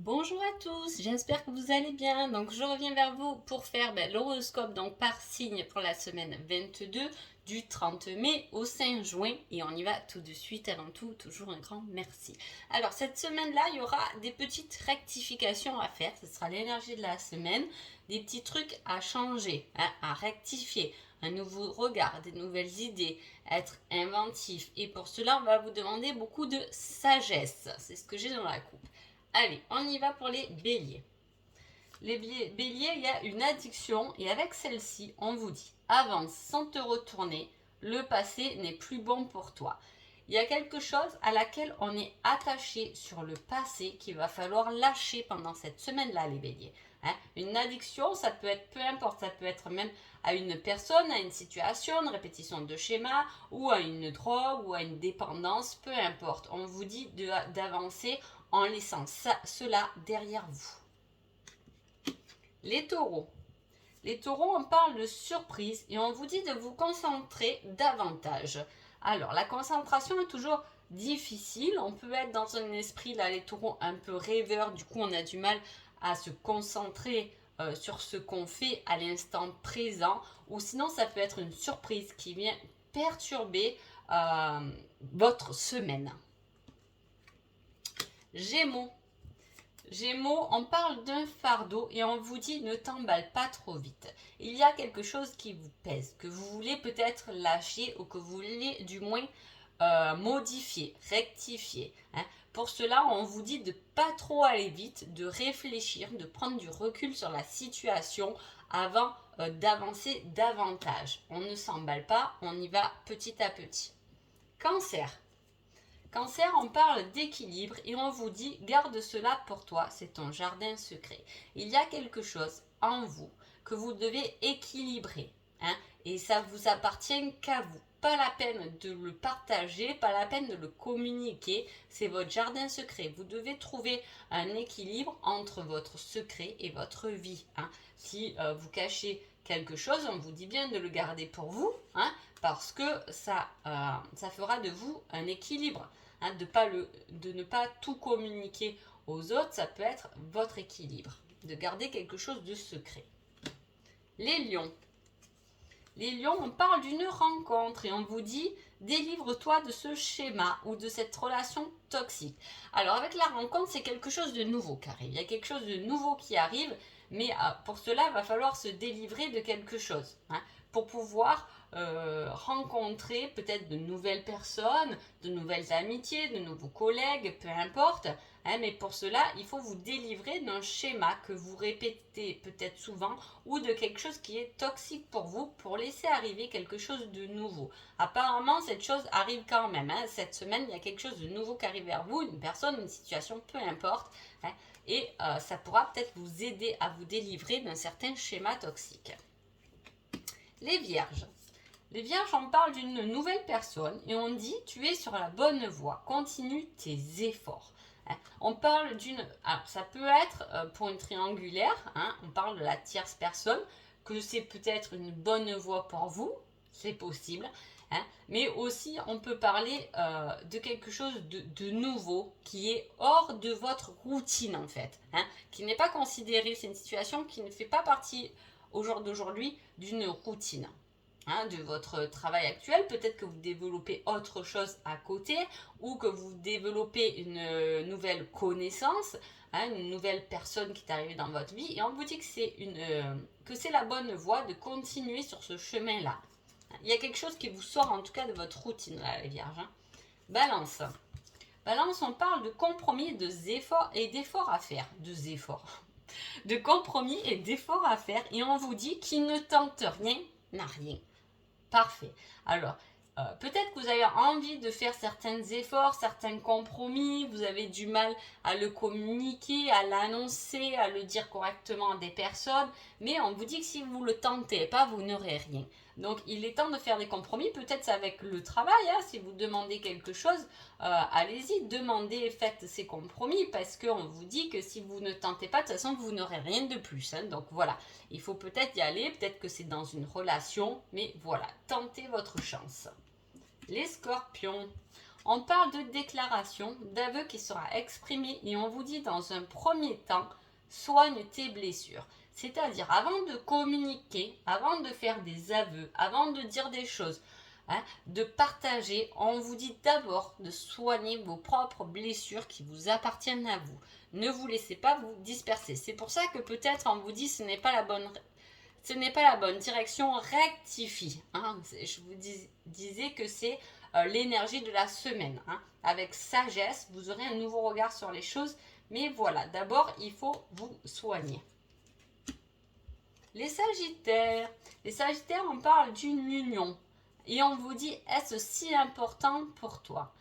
Bonjour à tous, j'espère que vous allez bien. Donc je reviens vers vous pour faire l'horoscope par signe pour la semaine 22 du 30 mai au 5 juin et on y va tout de suite. Avant tout, toujours un grand merci. Alors cette semaine-là, il y aura des petites rectifications à faire. Ce sera l'énergie de la semaine, des petits trucs à changer, à rectifier, un nouveau regard, des nouvelles idées, être inventif. Et pour cela, on va vous demander beaucoup de sagesse. C'est ce que j'ai dans la coupe. Allez, on y va pour les béliers. Les béliers, il y a une addiction et avec celle-ci, on vous dit avance sans te retourner, le passé n'est plus bon pour toi. Il y a quelque chose à laquelle on est attaché sur le passé qu'il va falloir lâcher pendant cette semaine-là, les béliers. Une addiction, ça peut être peu importe, ça peut être même à une personne, à une situation, une répétition de schéma, ou à une drogue, ou à une dépendance, peu importe. On vous dit d'avancer en laissant cela derrière vous. Les taureaux. Les taureaux, on parle de surprise et on vous dit de vous concentrer davantage. Alors, la concentration est toujours difficile. On peut être dans un esprit, là, les taureaux, un peu rêveurs. Du coup, on a du mal à se concentrer sur ce qu'on fait à l'instant présent. Ou sinon, ça peut être une surprise qui vient perturber votre semaine. Gémeaux. Gémeaux, on parle d'un fardeau et on vous dit ne t'emballe pas trop vite. Il y a quelque chose qui vous pèse, que vous voulez peut-être lâcher ou que vous voulez du moins modifier, rectifier. Pour cela, on vous dit de pas trop aller vite, de réfléchir, de prendre du recul sur la situation avant d'avancer davantage. On ne s'emballe pas, on y va petit à petit. Cancer. Cancer, on parle d'équilibre et on vous dit garde cela pour toi, c'est ton jardin secret. Il y a quelque chose en vous que vous devez équilibrer et ça vous appartient qu'à vous. Pas la peine de le partager, pas la peine de le communiquer, c'est votre jardin secret. Vous devez trouver un équilibre entre votre secret et votre vie. Si vous cachez quelque chose, on vous dit bien de le garder pour vous, parce que ça fera de vous un équilibre. De ne pas tout communiquer aux autres, ça peut être votre équilibre. De garder quelque chose de secret. Les lions. Les lions, on parle d'une rencontre et on vous dit délivre-toi de ce schéma ou de cette relation toxique. Alors avec la rencontre, c'est quelque chose de nouveau qui arrive. Il y a quelque chose de nouveau qui arrive, mais pour cela, il va falloir se délivrer de quelque chose pour pouvoir rencontrer peut-être de nouvelles personnes, de nouvelles amitiés, de nouveaux collègues, peu importe. Mais pour cela, il faut vous délivrer d'un schéma que vous répétez peut-être souvent ou de quelque chose qui est toxique pour vous pour laisser arriver quelque chose de nouveau. Apparemment, cette chose arrive quand même. Cette semaine, il y a quelque chose de nouveau qui arrive vers vous, une personne, une situation, peu importe. Et ça pourra peut-être vous aider à vous délivrer d'un certain schéma toxique. Les vierges. Les vierges, on parle d'une nouvelle personne et on dit tu es sur la bonne voie, continue tes efforts. On parle d'une... Alors, ça peut être pour une triangulaire, on parle de la tierce personne, que c'est peut-être une bonne voie pour vous, c'est possible. Mais aussi, on peut parler de quelque chose de nouveau qui est hors de votre routine en fait, qui n'est pas considéré, c'est une situation qui ne fait pas partie au jour d'aujourd'hui d'une routine de votre travail actuel. Peut-être que vous développez autre chose à côté ou que vous développez une nouvelle connaissance, une nouvelle personne qui est arrivée dans votre vie et on vous dit que c'est la bonne voie de continuer sur ce chemin-là. Il y a quelque chose qui vous sort en tout cas de votre routine là, les vierges. Balance. Balance, on parle de compromis, d'efforts à faire. De compromis et d'efforts à faire et on vous dit qui ne tente rien n'a rien. Parfait. Alors, peut-être que vous avez envie de faire certains efforts, certains compromis, vous avez du mal à le communiquer, à l'annoncer, à le dire correctement à des personnes, mais on vous dit que si vous ne le tentez pas, vous n'aurez rien. Donc, il est temps de faire des compromis, peut-être avec le travail, si vous demandez quelque chose, allez-y, demandez, faites ces compromis, parce qu'on vous dit que si vous ne tentez pas, de toute façon, vous n'aurez rien de plus. Donc, voilà, il faut peut-être y aller, peut-être que c'est dans une relation, mais voilà, tentez votre chance. Les scorpions. On parle de déclaration, d'aveu qui sera exprimé et on vous dit dans un premier temps, soigne tes blessures. C'est-à-dire avant de communiquer, avant de faire des aveux, avant de dire des choses, de partager, on vous dit d'abord de soigner vos propres blessures qui vous appartiennent à vous. Ne vous laissez pas vous disperser. C'est pour ça que peut-être on vous dit ce n'est pas la bonne direction, rectifie. Je vous disais que c'est l'énergie de la semaine. Avec sagesse, vous aurez un nouveau regard sur les choses. Mais voilà, d'abord, il faut vous soigner. Les Sagittaires, on parle d'une union. Et on vous dit, est-ce si important pour toi?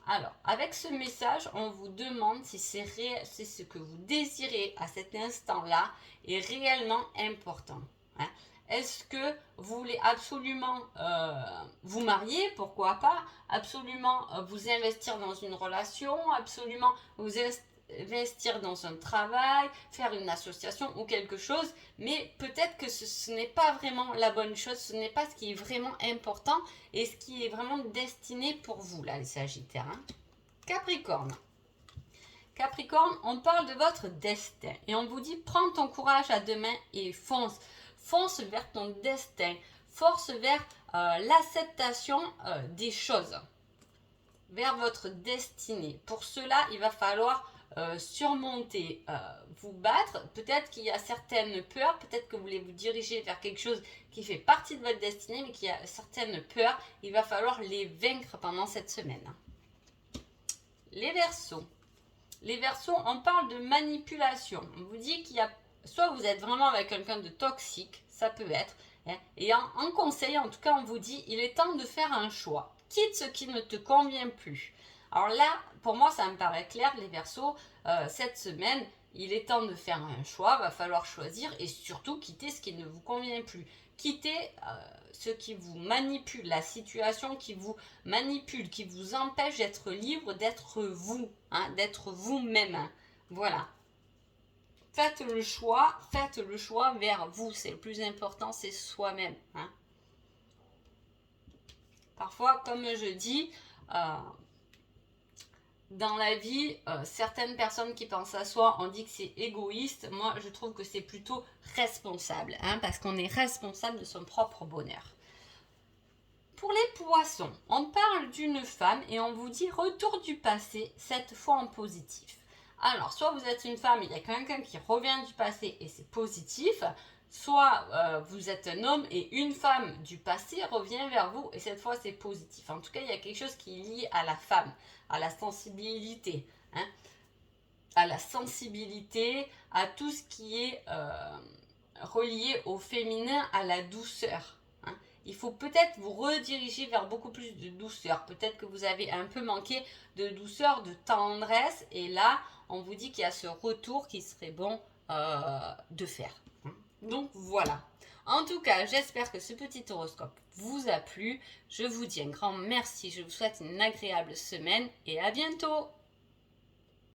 Alors, avec ce message, on vous demande si c'est ce que vous désirez à cet instant-là est réellement important. Est-ce que vous voulez absolument vous marier? Pourquoi pas? Absolument vous investir dans une relation? Absolument vous investir dans un travail, faire une association ou quelque chose, mais peut-être que ce n'est pas vraiment la bonne chose, ce n'est pas ce qui est vraiment important et ce qui est vraiment destiné pour vous, là, les Sagittaires. Capricorne, on parle de votre destin et on vous dit, prends ton courage à deux mains et fonce. Fonce vers ton destin, force vers l'acceptation des choses, vers votre destinée. Pour cela, il va falloir surmonter, vous battre. Peut-être qu'il y a certaines peurs, peut-être que vous voulez vous diriger vers quelque chose qui fait partie de votre destinée, mais qu'il y a certaines peurs, il va falloir les vaincre pendant cette semaine. Les Verseaux, on parle de manipulation. On vous dit qu'il y a, soit vous êtes vraiment avec quelqu'un de toxique, ça peut être, et en conseil, en tout cas, on vous dit, il est temps de faire un choix. Quitte ce qui ne te convient plus. Alors là, pour moi, ça me paraît clair, les Verseaux, cette semaine, il est temps de faire un choix, va falloir choisir et surtout quitter ce qui ne vous convient plus. Quitter ce qui vous manipule, la situation qui vous manipule, qui vous empêche d'être libre, d'être vous, d'être vous-même. Voilà. Faites le choix vers vous. C'est le plus important, c'est soi-même. Parfois, comme je dis, dans la vie, certaines personnes qui pensent à soi, on dit que c'est égoïste. Moi, je trouve que c'est plutôt responsable, parce qu'on est responsable de son propre bonheur. Pour les Poissons, on parle d'une femme et on vous dit retour du passé, cette fois en positif. Alors, soit vous êtes une femme, il y a quelqu'un qui revient du passé et c'est positif, soit vous êtes un homme et une femme du passé revient vers vous et cette fois c'est positif. En tout cas, il y a quelque chose qui est lié à la femme, à la sensibilité, à tout ce qui est relié au féminin, à la douceur. Il faut peut-être vous rediriger vers beaucoup plus de douceur. Peut-être que vous avez un peu manqué de douceur, de tendresse. Et là, on vous dit qu'il y a ce retour qui serait bon de faire. Donc voilà. En tout cas, j'espère que ce petit horoscope vous a plu. Je vous dis un grand merci. Je vous souhaite une agréable semaine et à bientôt.